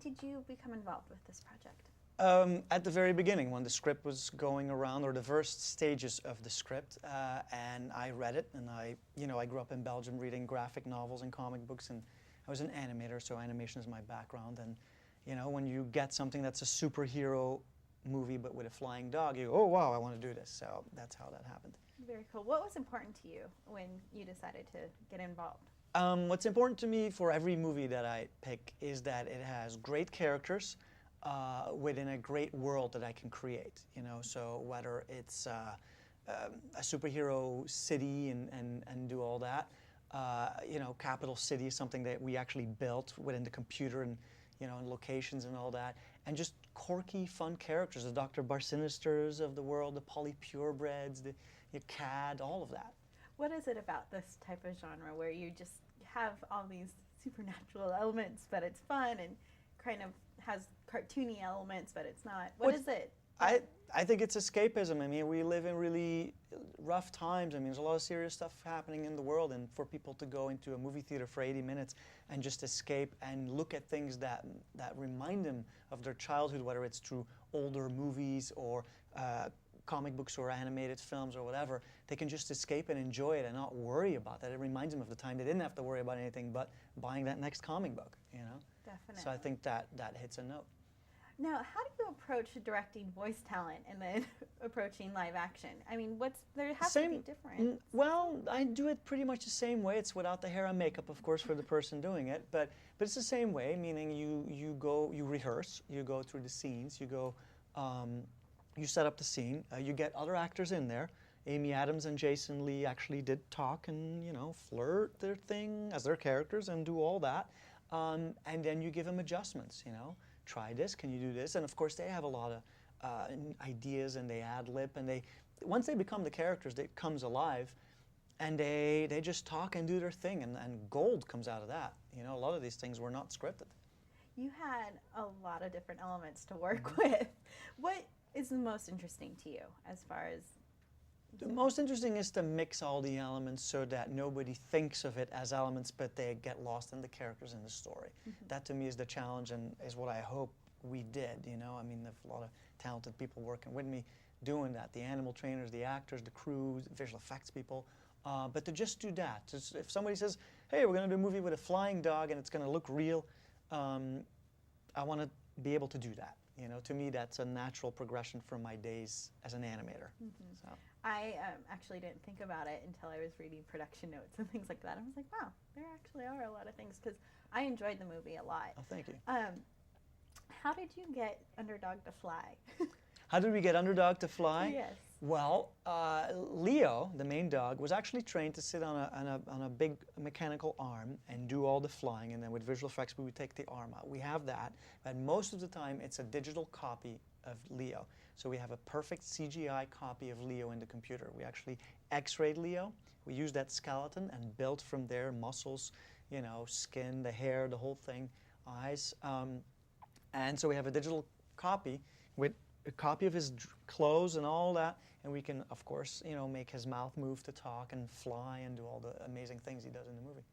did you become involved with this project? At the very beginning, when the script was going around, or the first stages of the script, and I read it, and I grew up in Belgium reading graphic novels and comic books, and I was an animator, so animation is my background. And when you get something that's a superhero movie but with a flying dog, you go, oh wow, I want to do this. So that's how that happened. Very cool. What was important to you when you decided to get involved? What's important to me for every movie that I pick is that it has great characters within a great world that I can create. So whether it's a superhero city and do all that, capital city is something that we actually built within the computer and and locations and all that, and just quirky, fun characters, the Dr. Barsinisters of the world, the Polly Purebreds, the CAD, all of that. What is it about this type of genre where you just have all these supernatural elements, but it's fun and kind of has cartoony elements, but it's not? What is it? I think it's escapism. I mean, we live in really rough times. I mean, there's a lot of serious stuff happening in the world, and for people to go into a movie theater for 80 minutes and just escape and look at things that remind them of their childhood, whether it's through older movies or comic books or animated films or whatever, they can just escape and enjoy it and not worry about that. It reminds them of the time they didn't have to worry about anything but buying that next comic book, Definitely. So I think that hits a note. Now, how do you approach directing voice talent and then approaching live action? I mean, there has to be different. Well, I do it pretty much the same way. It's without the hair and makeup, of course, for the person doing it, but it's the same way. Meaning, you rehearse, you go through the scenes, you set up the scene, you get other actors in there. Amy Adams and Jason Lee actually did talk and flirt their thing as their characters and do all that, and then you give them adjustments. Try this, can you do this? And of course they have a lot of ideas, and they ad-lib, and once they become the characters, it comes alive, and they just talk and do their thing, and gold comes out of that. A lot of these things were not scripted. You had a lot of different elements to work with. What is the most interesting to you as far as? The most interesting is to mix all the elements so that nobody thinks of it as elements, but they get lost in the characters in the story. Mm-hmm. That to me is the challenge, and is what I hope we did. I mean, there's a lot of talented people working with me doing that. The animal trainers, the actors, the crew, visual effects people. But to just do that. If somebody says, hey, we're going to do a movie with a flying dog and it's going to look real, I want to be able to do that. To me, that's a natural progression from my days as an animator. Mm-hmm. So. I actually didn't think about it until I was reading production notes and things like that. I was like, wow, there actually are a lot of things, because I enjoyed the movie a lot. Oh, thank you. How did you get Underdog to fly? How did we get Underdog to fly? Yes. Well, Leo, the main dog, was actually trained to sit on a big mechanical arm and do all the flying, and then with visual effects we would take the arm out. We have that, but most of the time it's a digital copy of Leo. So we have a perfect CGI copy of Leo in the computer. We actually X-rayed Leo. We used that skeleton and built from there muscles, skin, the hair, the whole thing, eyes. And so we have a digital copy with a copy of his clothes and all that, and we can, of course, make his mouth move to talk and fly and do all the amazing things he does in the movie.